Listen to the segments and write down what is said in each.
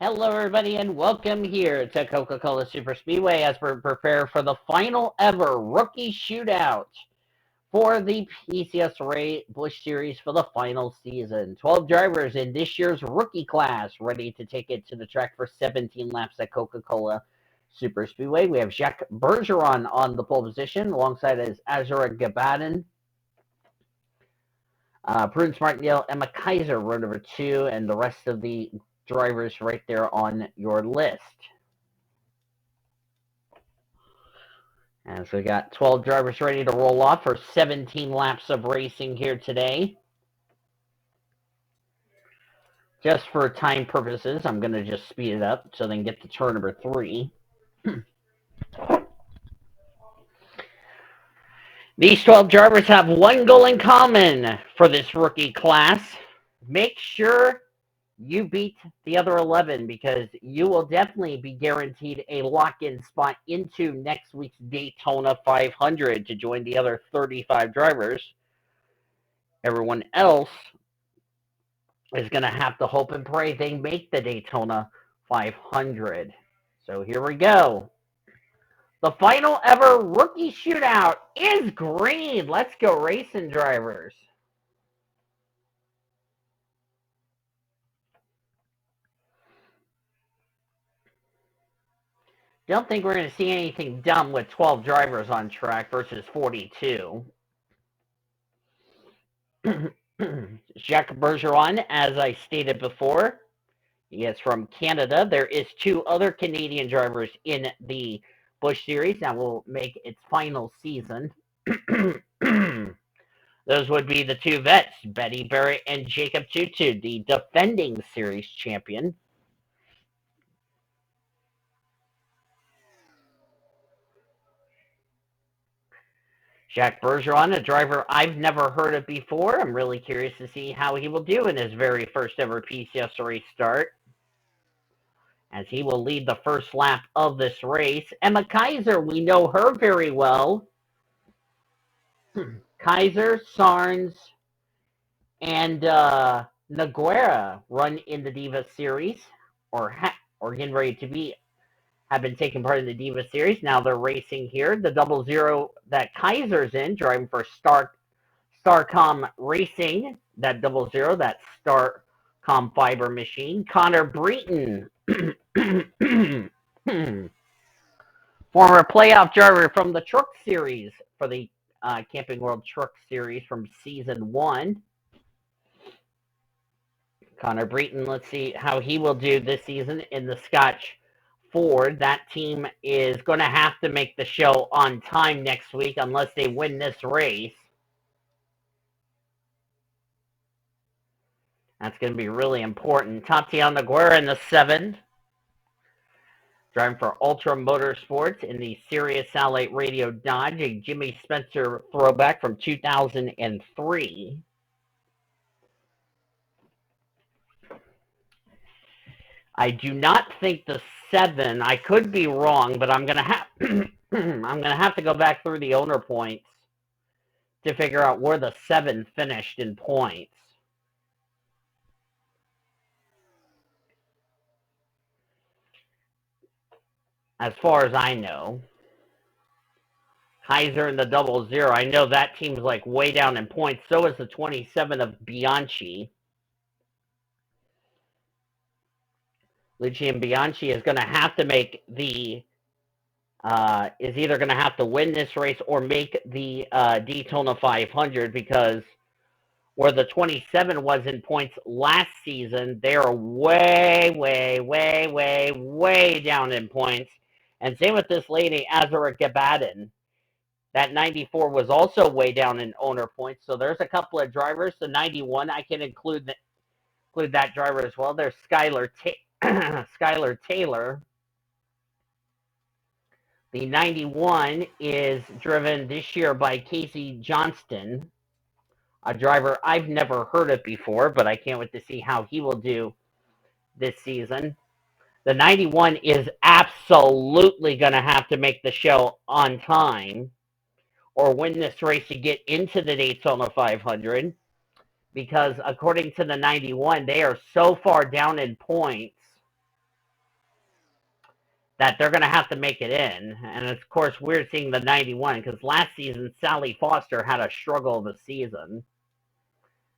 Hello, everybody, and welcome here to Coca-Cola Super Speedway as we prepare for the final ever rookie shootout for the PCSRA Busch Series for the final season. 12 drivers in this year's rookie class ready to take it to the track for 17 laps at Coca-Cola Super Speedway. We have Jacques Bergeron on the pole position alongside his Azura Gabaden. Prudence Martindale, Emma Kaiser, row number 2, and the rest of the drivers right there on your list. And so we got 12 drivers ready to roll off for 17 laps of racing here today. Just for time purposes, I'm going to just speed it up so they can get to turn number 3. These 12 drivers have one goal in common for this rookie class. Make sure you beat the other 11 because you will definitely be guaranteed a lock-in spot into next week's Daytona 500 to join the other 35 drivers. Everyone else is going to have to hope and pray they make the Daytona 500. So here we go. The final ever rookie shootout is green. Let's go racing, drivers. Don't think we're going to see anything dumb with 12 drivers on track versus 42. Jacques Bergeron, as I stated before, he is from Canada. There is 2 other Canadian drivers in the Busch Series that will make its final season. Those would be the 2 vets, Betty Barrett and Jacob Tutu, the defending series champion. Jacques Bergeron, a driver I've never heard of before. I'm really curious to see how he will do in his very first ever PCSRA start, as he will lead the first lap of this race. Emma Kaiser, we know her very well. Kaiser, Sarnes, and Noguera run in the Diva Series, or getting ready to have been taking part in the Diva Series. Now they're racing here. The 00 that Kaiser's in, driving for Starcom Racing. That 00, that Starcom Fiber machine. Connor Breton, former playoff driver from the Truck Series for the Camping World Truck Series from Season 1. Connor Breton, let's see how he will do this season in the Scotch Ford. That team is going to have to make the show on time next week unless they win this race. That's going to be really important. Tatiana Noguera in the 7. Driving for Ultra Motorsports in the Sirius Satellite Radio Dodge, a Jimmy Spencer throwback from 2003. I do not think the 7. I could be wrong, but I'm gonna have I'm gonna have to go back through the owner points to figure out where the 7 finished in points. As far as I know, Kaiser and the 00. I know that team's like way down in points. So is the 27 of Bianchi. Lucian Bianchi is going to have to make the is either going to have to win this race or make the Daytona 500, because where the 27 was in points last season, they are way, way, way, way, way down in points. And same with this lady, Azura Gabaden. That 94 was also way down in owner points. So there's a couple of drivers. The 91, I can include that driver as well. There's Skylar Taylor. The 91 is driven this year by Casey Johnston, a driver I've never heard of before, but I can't wait to see how he will do this season. The 91 is absolutely going to have to make the show on time or win this race to get into the Daytona 500, because according to the 91, they are so far down in points that they're going to have to make it in. And of course, we're seeing the 91 because last season, Sally Foster had a struggle of a season.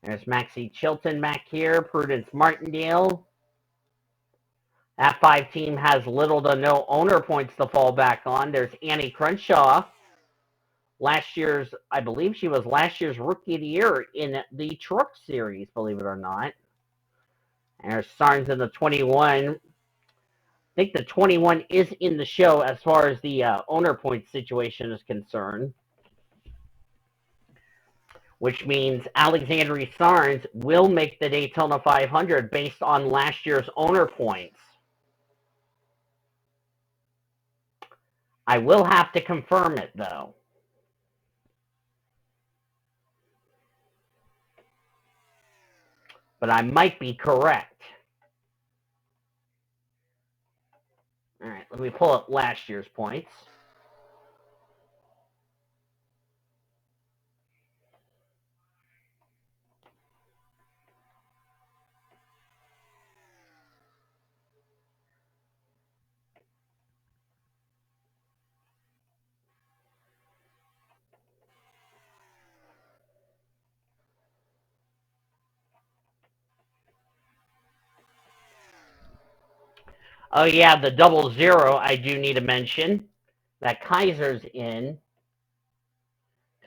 There's Maxie Chilton back here, Prudence Martindale. That 5 team has little to no owner points to fall back on. There's Annie Crenshaw. I believe she was last year's Rookie of the Year in the Truck Series, believe it or not. And there's Sarnes in the 21. I think the 21 is in the show as far as the owner points situation is concerned, which means Alexandria Sarnes will make the Daytona 500 based on last year's owner points. I will have to confirm it, though. But I might be correct. All right, let me pull up last year's points. Oh, yeah, the 00, I do need to mention that Kaiser's in.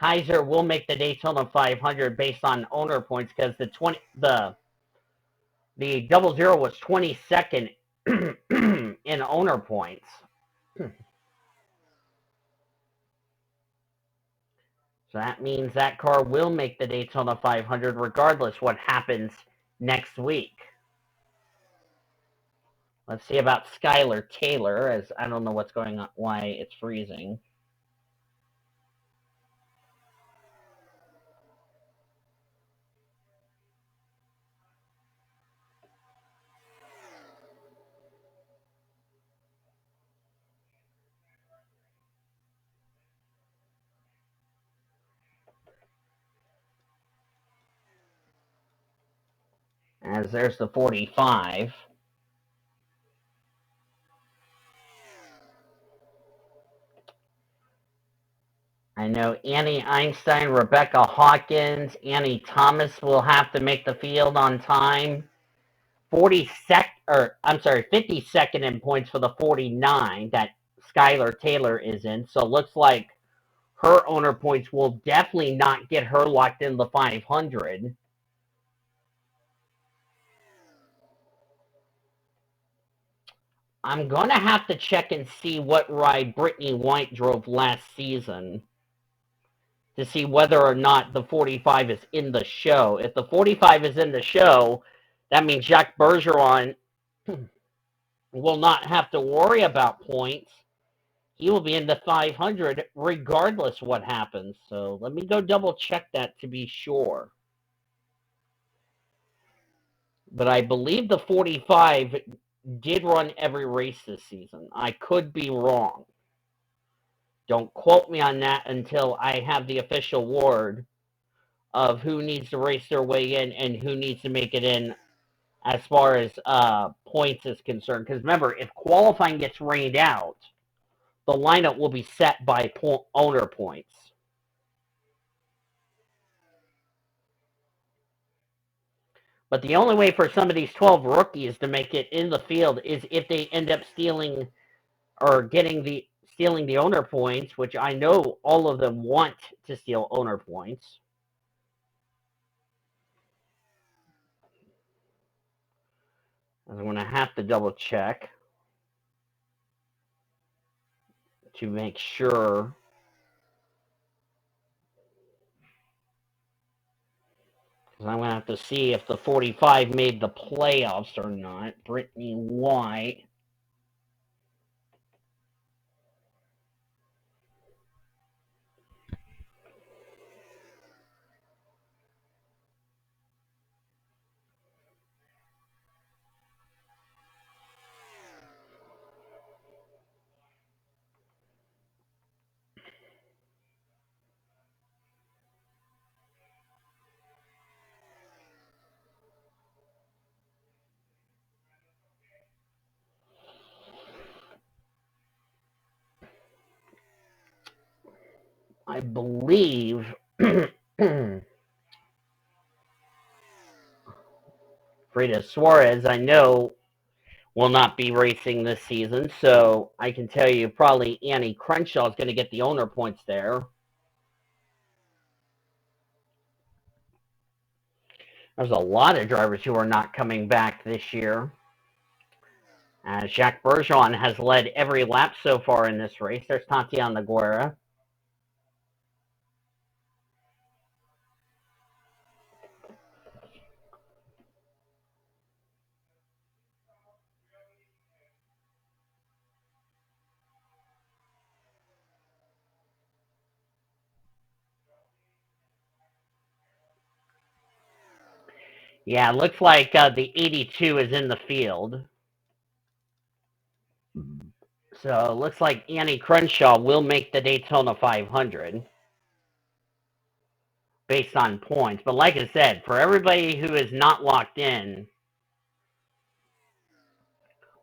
Kaiser will make the Daytona 500 based on owner points because the 00 was 22nd in owner points. So that means that car will make the Daytona 500 regardless what happens next week. Let's see about Skylar Taylor, as I don't know what's going on, why it's freezing. As there's the 45. I know Annie Einstein, Rebecca Hawkins, Annie Thomas will have to make the field on time. 52nd in points for the 49 that Skylar Taylor is in. So it looks like her owner points will definitely not get her locked in the 500. I'm going to have to check and see what ride Brittany White drove last season to see whether or not the 45 is in the show. If the 45 is in the show, that means Jacques Bergeron will not have to worry about points. He will be in the 500 regardless what happens. So let me go double check that to be sure. But I believe the 45 did run every race this season. I could be wrong. Don't quote me on that until I have the official word of who needs to race their way in and who needs to make it in as far as points is concerned. Because remember, if qualifying gets rained out, the lineup will be set by owner points. But the only way for some of these 12 rookies to make it in the field is if they end up stealing or stealing the owner points, which I know all of them want to steal owner points. I'm going to have to double check to make sure. Because I'm going to have to see if the 45 made the playoffs or not. Brittany White. I believe Frida Suarez, I know, will not be racing this season, so I can tell you probably Annie Crenshaw is going to get the owner points there. There's a lot of drivers who are not coming back this year. Jacques Bergeron has led every lap so far in this race. There's Tatiana Guerra. Yeah, it looks like the 82 is in the field. So it looks like Annie Crenshaw will make the Daytona 500 based on points. But like I said, for everybody who is not locked in,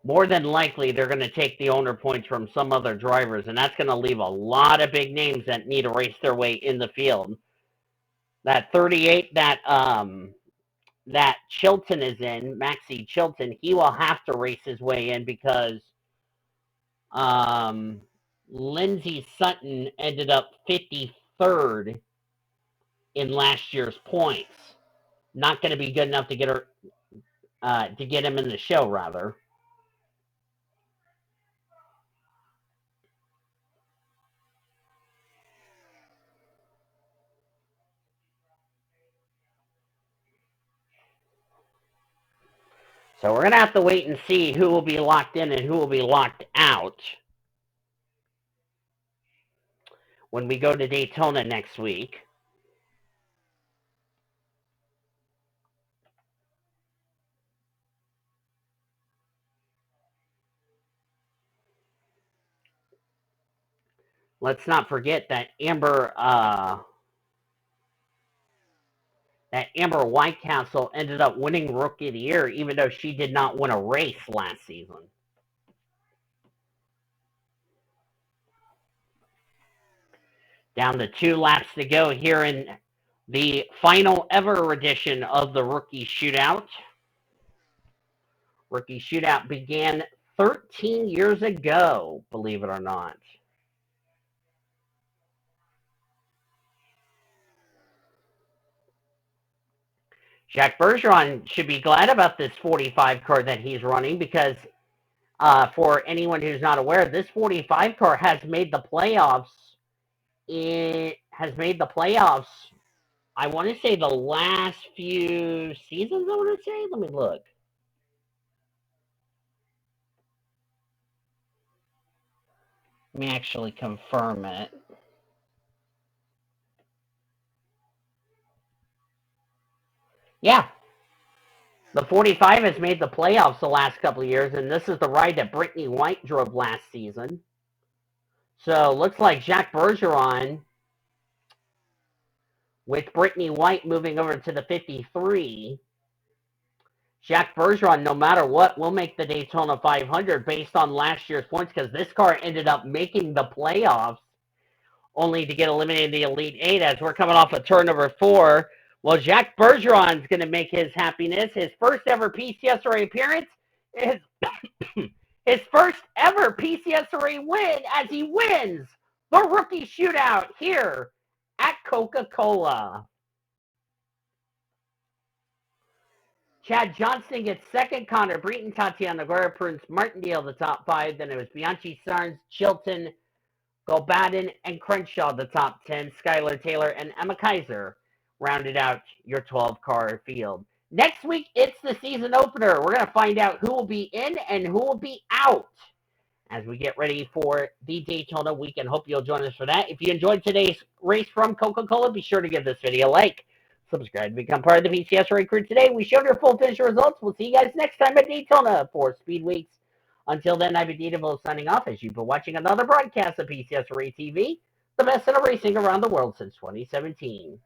more than likely they're going to take the owner points from some other drivers, and that's going to leave a lot of big names that need to race their way in the field. That 38 that Chilton is in, Maxie Chilton, he will have to race his way in because Lindsey Sutton ended up 53rd in last year's points. Not going to be good enough to get him in the show, rather. So we're going to have to wait and see who will be locked in and who will be locked out when we go to Daytona next week. Let's not forget that Amber Whitecastle ended up winning Rookie of the Year, even though she did not win a race last season. Down to 2 laps to go here in the final ever edition of the Rookie Shootout. Rookie Shootout began 13 years ago, believe it or not. Jacques Bergeron should be glad about this 45 car that he's running because for anyone who's not aware, this 45 car has made the playoffs. It has made the playoffs, I want to say, the last few seasons, I want to say. Let me look. Let me actually confirm it. Yeah. The 45 has made the playoffs the last couple of years, and this is the ride that Brittany White drove last season. So looks like Jacques Bergeron, with Brittany White moving over to the 53, Jacques Bergeron, no matter what, will make the Daytona 500 based on last year's points because this car ended up making the playoffs only to get eliminated in the Elite Eight as we're coming off of turn number 4. Well, Jacques Bergeron's going to make his happiness. His first ever PCSRA appearance is his first ever PCSRA win as he wins the Rookie Shootout here at Coca-Cola. Chad Johnston gets second. Connor Breton, Tatiana Guerra, Prince Martindale the top 5. Then it was Bianchi Sarns, Chilton, Golbadin, and Crenshaw the top 10. Skylar Taylor and Emma Kaiser rounded out your 12-car field. Next week, it's the season opener. We're going to find out who will be in and who will be out as we get ready for the Daytona weekend. Hope you'll join us for that. If you enjoyed today's race from Coca-Cola, be sure to give this video a like. Subscribe to become part of the PCSRA crew today. We showed your full finish results. We'll see you guys next time at Daytona for Speed Weeks. Until then, I've been Dieterville signing off as you've been watching another broadcast of PCSRA TV, the best in racing around the world since 2017.